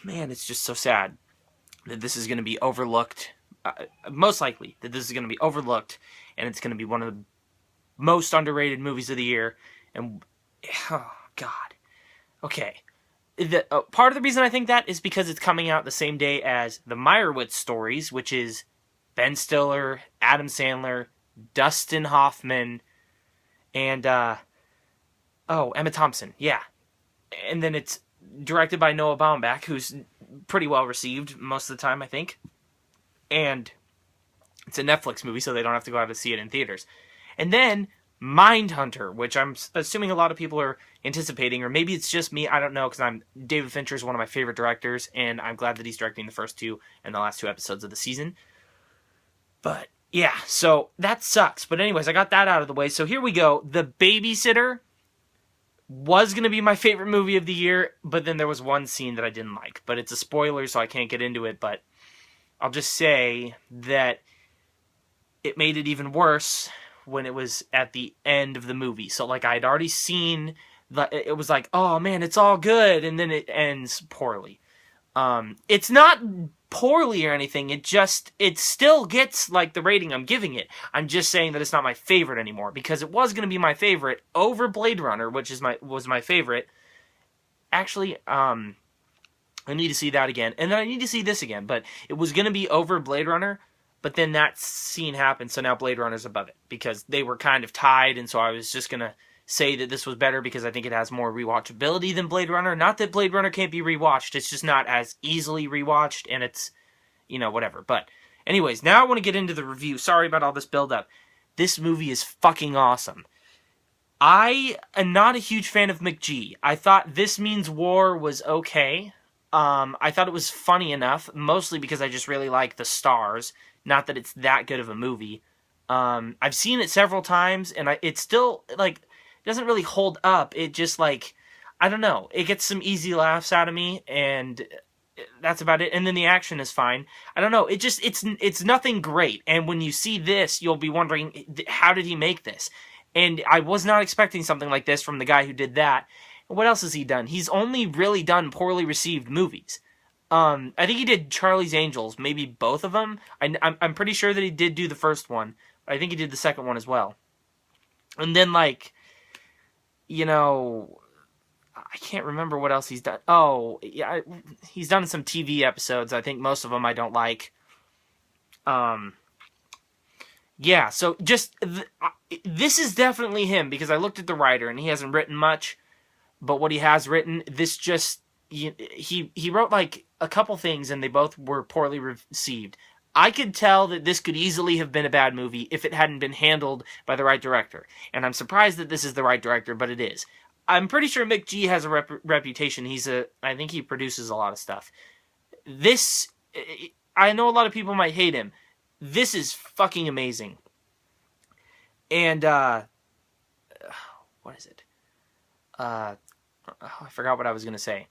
Man, it's just so sad that this is going to be overlooked. Most likely that this is going to be overlooked, and it's going to be one of the most underrated movies of the year. And oh God, okay. Part of the reason I think that is because it's coming out the same day as the Meyerowitz stories, which is Ben Stiller, Adam Sandler, Dustin Hoffman, and Emma Thompson. Yeah, and then it's directed by Noah Baumbach, who's pretty well received most of the time, I think. And it's a Netflix movie, so they don't have to go out to see it in theaters. And then Mindhunter, which I'm assuming a lot of people are anticipating, or maybe it's just me, I don't know, because David Fincher is one of my favorite directors, and I'm glad that he's directing the first two and the last two episodes of the season. But yeah, so that sucks. But anyways, I got that out of the way. So here we go. The Babysitter was going to be my favorite movie of the year, but then there was one scene that I didn't like. But it's a spoiler, so I can't get into it, but I'll just say that it made it even worse when it was at the end of the movie. So, like, I'd already seen, it was like, oh man, it's all good, and then it ends poorly. It's not poorly or anything, it still gets, like, the rating I'm giving it. I'm just saying that it's not my favorite anymore, because it was going to be my favorite over Blade Runner, which was my favorite. Actually, I need to see that again, and then I need to see this again, but it was going to be over Blade Runner, but then that scene happened, so now Blade Runner's above it, because they were kind of tied, and so I was just going to say that this was better because I think it has more rewatchability than Blade Runner. Not that Blade Runner can't be rewatched, it's just not as easily rewatched, and it's, whatever. But anyways, now I want to get into the review. Sorry about all this build-up. This movie is fucking awesome. I am not a huge fan of McG. I thought This Means War was okay. I thought it was funny enough, mostly because I just really like the stars. Not that it's that good of a movie. I've seen it several times, and it's still, like, it doesn't really hold up. It just, like, I don't know. It gets some easy laughs out of me, and that's about it. And then the action is fine. I don't know. It's nothing great. And when you see this, you'll be wondering, how did he make this? And I was not expecting something like this from the guy who did that. What else has he done? He's only really done poorly received movies. I think he did Charlie's Angels, maybe both of them. I'm pretty sure that he did do the first one. I think he did the second one as well. And then, like, I can't remember what else he's done. Oh, yeah, he's done some TV episodes. I think most of them I don't like. Yeah, so just, this is definitely him, because I looked at the writer, and he hasn't written much, but what he has written, this just, he wrote, like, a couple things, and they both were poorly received. I could tell that this could easily have been a bad movie if it hadn't been handled by the right director. And I'm surprised that this is the right director, but it is. I'm pretty sure McG has a reputation. I think he produces a lot of stuff. This, I know a lot of people might hate him. This is fucking amazing. And, what is it? I forgot what I was going to say.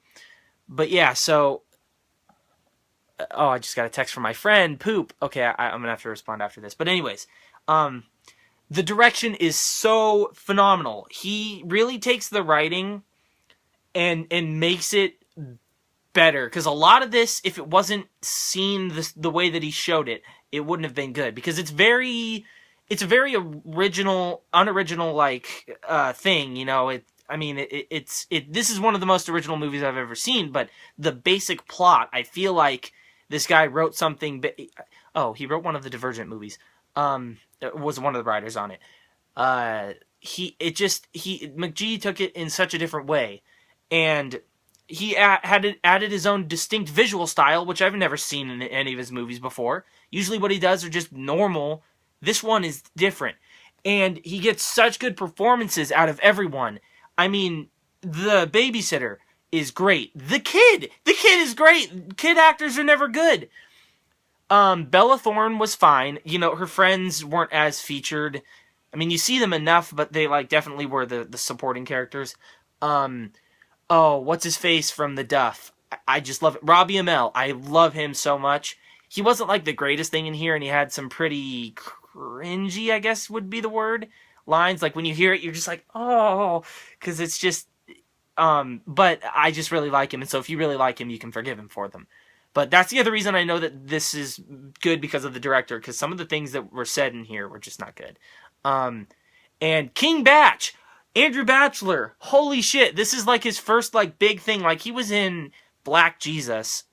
But yeah, so, I just got a text from my friend, Poop. Okay, I'm going to have to respond after this. But anyways, the direction is so phenomenal. He really takes the writing and makes it better. Because a lot of this, if it wasn't seen the way that he showed it, it wouldn't have been good. Because it's a very unoriginal, like, thing, this is one of the most original movies I've ever seen, but the basic plot, I feel like this guy wrote something. He wrote one of the Divergent movies. Was one of the writers on it. McG took it in such a different way, and he added his own distinct visual style, which I've never seen in any of his movies before. Usually, what he does are just normal. This one is different, and he gets such good performances out of everyone. I mean, the babysitter is great. The kid is great. Kid actors are never good. Bella Thorne was fine. Her friends weren't as featured. I mean, you see them enough, but they, like, definitely were the supporting characters. What's his face from The Duff? I just love it. Robbie Amell. I love him so much. He wasn't, like, the greatest thing in here, and he had some pretty cringy, I guess would be the word, lines. Like, when you hear it, you're just like, oh, because it's just, But I just really like him, and so if you really like him, you can forgive him for them. But that's the other reason I know that this is good, because of the director, because some of the things that were said in here were just not good. And King Batch, Andrew Bachelor, holy shit, this is like his first like big thing. Like, he was in Black Jesus,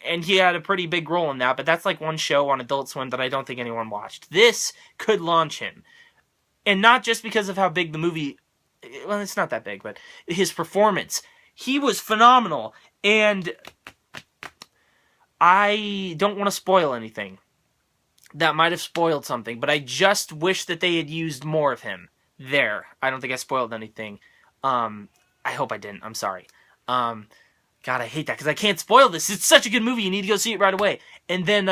and he had a pretty big role in that, but that's like one show on Adult Swim that I don't think anyone watched. This could launch him. And not just because of how big the movie, well, it's not that big, but his performance. He was phenomenal, and I don't want to spoil anything. That might have spoiled something, but I just wish that they had used more of him. There. I don't think I spoiled anything. I hope I didn't. I'm sorry. God, I hate that, because I can't spoil this. It's such a good movie. You need to go see it right away. And then,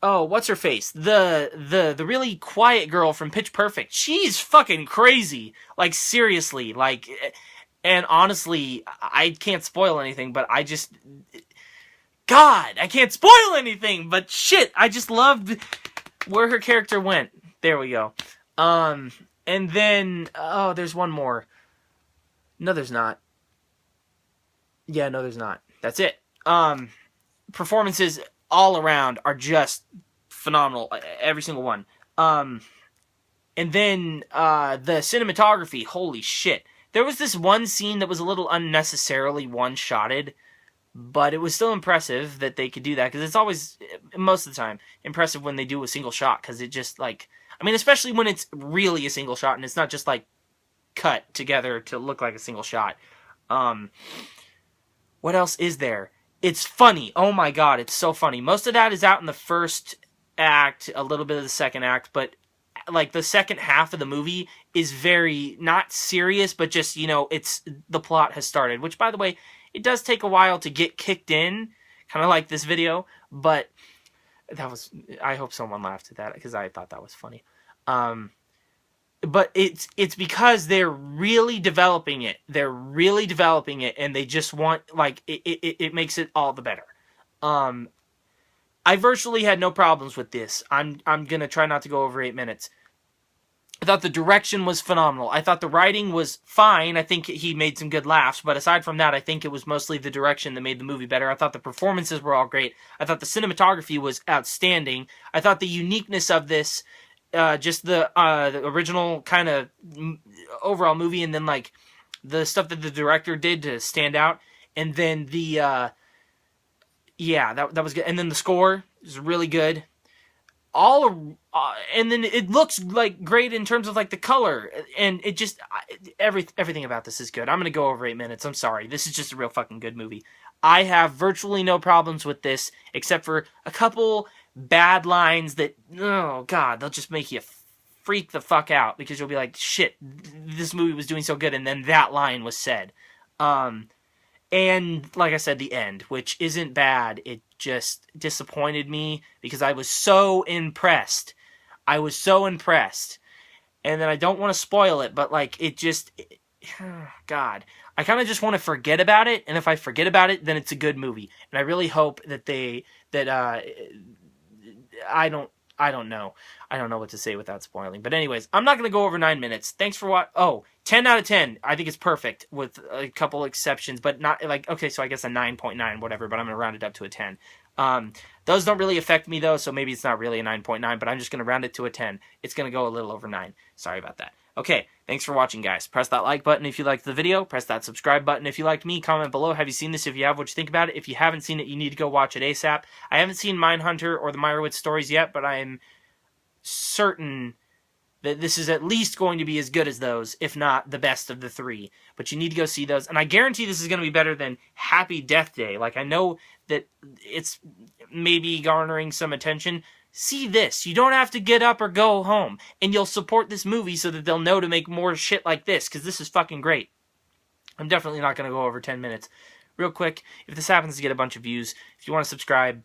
oh, what's her face? The really quiet girl from Pitch Perfect. She's fucking crazy. Like, seriously. Like, and honestly, I can't spoil anything, but I just... God, I can't spoil anything, but shit, I just loved where her character went. There we go. And then, oh, there's one more. No, there's not. Yeah, no, there's not. That's it. Performances all around are just phenomenal. Every single one. And then, the cinematography, holy shit. There was this one scene that was a little unnecessarily one-shotted, but it was still impressive that they could do that, because it's always, most of the time, impressive when they do a single shot, because it just, like, I mean, especially when it's really a single shot, and it's not just, like, cut together to look like a single shot. What else is there? It's funny. Oh my god, it's so funny. Most of that is out in the first act, a little bit of the second act, but, like, the second half of the movie is very, not serious, but just, you know, it's, the plot has started, which, by the way, it does take a while to get kicked in, kind of like this video, but that was, I hope someone laughed at that, because I thought that was funny. But it's because they're really developing it. They're really developing it, and they just want, like, it makes it all the better. I virtually had no problems with this. I'm gonna try not to go over 8 minutes. I thought the direction was phenomenal. I thought the writing was fine. I think he made some good laughs. But aside from that, I think it was mostly the direction that made the movie better. I thought the performances were all great. I thought the cinematography was outstanding. I thought the uniqueness of this, just the original kind of overall movie, and then, like, the stuff that the director did to stand out. And then the, yeah, that was good. And then the score is really good. And then it looks like great in terms of, like, the color, and it just, everything about this is good. I'm gonna go over 8 minutes. I'm sorry. This is just a real fucking good movie. I have virtually no problems with this, except for a couple bad lines that, oh god, they'll just make you freak the fuck out, because you'll be like, shit, this movie was doing so good, and then that line was said. And, like I said, the end, which isn't bad. It just disappointed me, because I was so impressed. I was so impressed. And then I don't want to spoil it, but, like, it just... God. I kind of just want to forget about it, and if I forget about it, then it's a good movie. And I really hope that I don't know. I don't know what to say without spoiling. But anyways, I'm not going to go over 9 minutes. Thanks for watching. Oh, 10 out of 10. I think it's perfect, with a couple exceptions, but not, like, okay, so I guess a 9.9, whatever, but I'm going to round it up to a 10. Those don't really affect me, though, so maybe it's not really a 9.9, but I'm just going to round it to a 10. It's going to go a little over 9. Sorry about that. Okay, thanks for watching, guys. Press that like button if you liked the video. Press that subscribe button if you liked me. Comment below, have you seen this? If you have, what you think about it. If you haven't seen it, you need to go watch it ASAP. I haven't seen Mindhunter or the Meyerowitz stories yet, but I'm certain that this is at least going to be as good as those, if not the best of the three. But you need to go see those, and I guarantee this is going to be better than Happy Death Day. Like, I know that it's maybe garnering some attention. See this. You don't have to get up or go home, and you'll support this movie so that they'll know to make more shit like this, because this is fucking great. I'm definitely not going to go over 10 minutes. Real quick, if this happens to get a bunch of views, if you want to subscribe,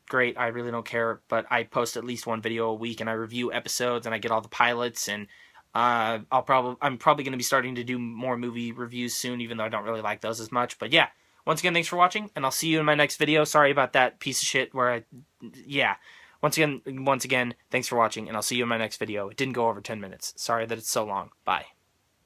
great. I really don't care, but I post at least one video a week, and I review episodes, and I get all the pilots, and I'm probably going to be starting to do more movie reviews soon, even though I don't really like those as much. But yeah, once again, thanks for watching, and I'll see you in my next video. Sorry about that piece of shit where yeah. Once again, thanks for watching, and I'll see you in my next video. It didn't go over 10 minutes. Sorry that it's so long. Bye.